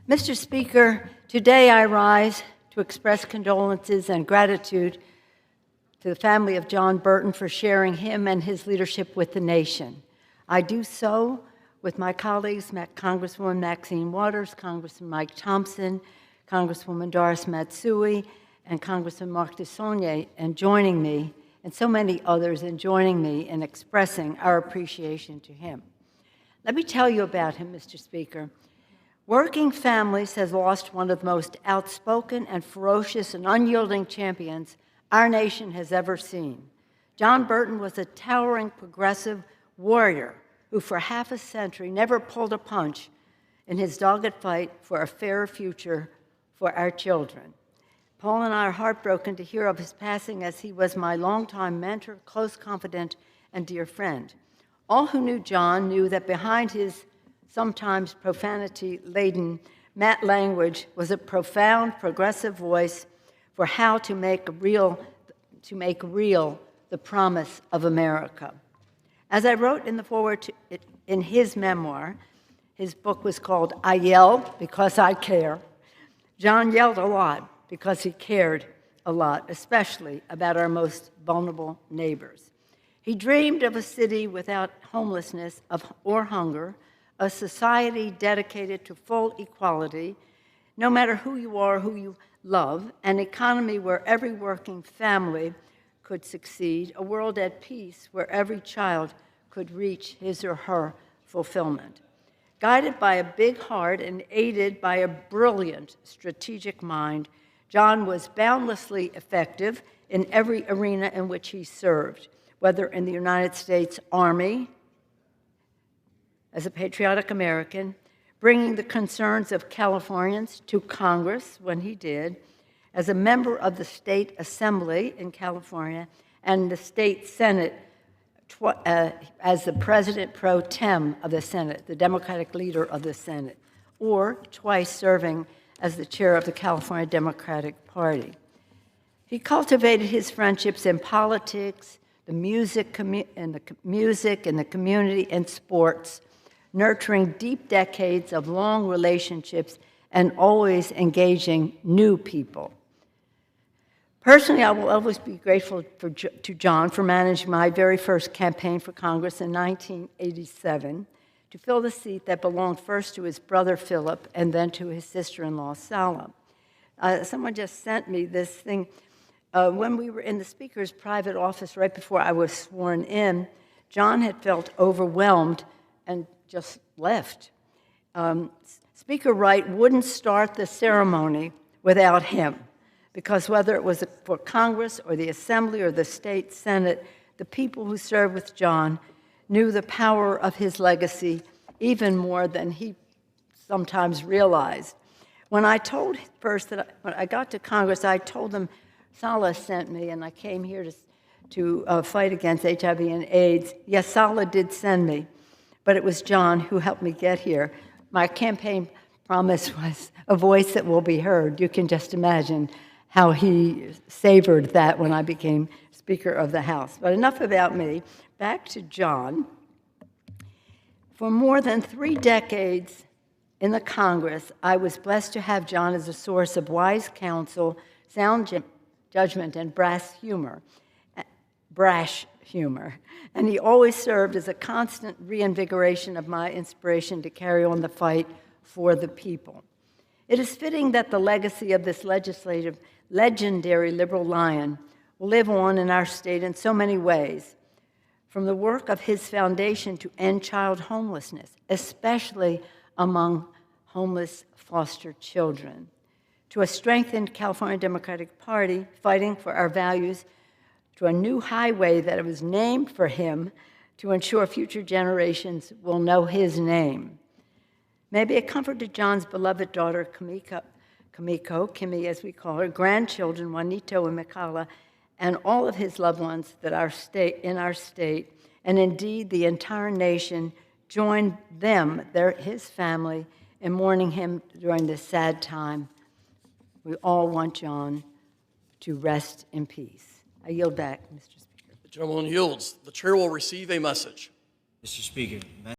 Mr. Speaker, today I rise to express condolences and gratitude to the family of John Burton for sharing him and his leadership with the nation. I do so with my colleagues, Congresswoman Maxine Waters, Congressman Mike Thompson, Congresswoman Doris Matsui, and Congressman Mark DeSaulnier, and joining me, and so many others in joining me in expressing our appreciation to him. Let me tell you about him, Mr. Speaker. Working Families has lost one of the most outspoken and ferocious and unyielding champions our nation has ever seen. John Burton was a towering progressive warrior who for half a century never pulled a punch in his dogged fight for a fairer future for our children. Paul and I are heartbroken to hear of his passing, as he was my longtime mentor, close confidant, and dear friend. All who knew John knew that behind his sometimes profanity-laden language was a profound, progressive voice for how to make real the promise of America. As I wrote in the foreword in his memoir, his book was called I Yell Because I Care. John yelled a lot because he cared a lot, especially about our most vulnerable neighbors. He dreamed of a city without homelessness or hunger, a society dedicated to full equality, no matter who you are, who you love, an economy where every working family could succeed, a world at peace where every child could reach his or her fulfillment. Guided by a big heart and aided by a brilliant strategic mind, John was boundlessly effective in every arena in which he served, whether in the United States Army, as a patriotic American, bringing the concerns of Californians to Congress when he did, as a member of the State Assembly in California and the State Senate as the President pro tem of the Senate, the Democratic leader of the Senate, or twice serving as the chair of the California Democratic Party. He cultivated his friendships in politics, the music, and the community, and sports, nurturing deep decades of long relationships and always engaging new people. Personally, I will always be grateful to John for managing my very first campaign for Congress in 1987 to fill the seat that belonged first to his brother Philip and then to his sister-in-law Sala. Someone just sent me this thing. When we were in the Speaker's private office right before I was sworn in, John had felt overwhelmed and just left. Speaker Wright wouldn't start the ceremony without him, because whether it was for Congress or the Assembly or the State Senate, the people who served with John knew the power of his legacy even more than he sometimes realized. When I told first that when I got to Congress, I told them Sala sent me, and I came here to fight against HIV and AIDS. Yes, Sala did send me, but it was John who helped me get here. My campaign promise was a voice that will be heard. You can just imagine how he savored that when I became Speaker of the House. But enough about me. Back to John. For more than 3 decades in the Congress, I was blessed to have John as a source of wise counsel, sound judgment, and brash humor. And he always served as a constant reinvigoration of my inspiration to carry on the fight for the people. It is fitting that the legacy of this legendary liberal lion will live on in our state in so many ways, from the work of his foundation to end child homelessness, especially among homeless foster children, to a strengthened California Democratic Party fighting for our values, to a new highway that was named for him to ensure future generations will know his name. May it be a comfort to John's beloved daughter, Kimmy as we call her, grandchildren, Juanito and Mikala, and all of his loved ones that in our state, and indeed the entire nation, join his family, in mourning him during this sad time. We all want John to rest in peace. I yield back, Mr. Speaker. The gentleman yields. The chair will receive a message. Mr. Speaker.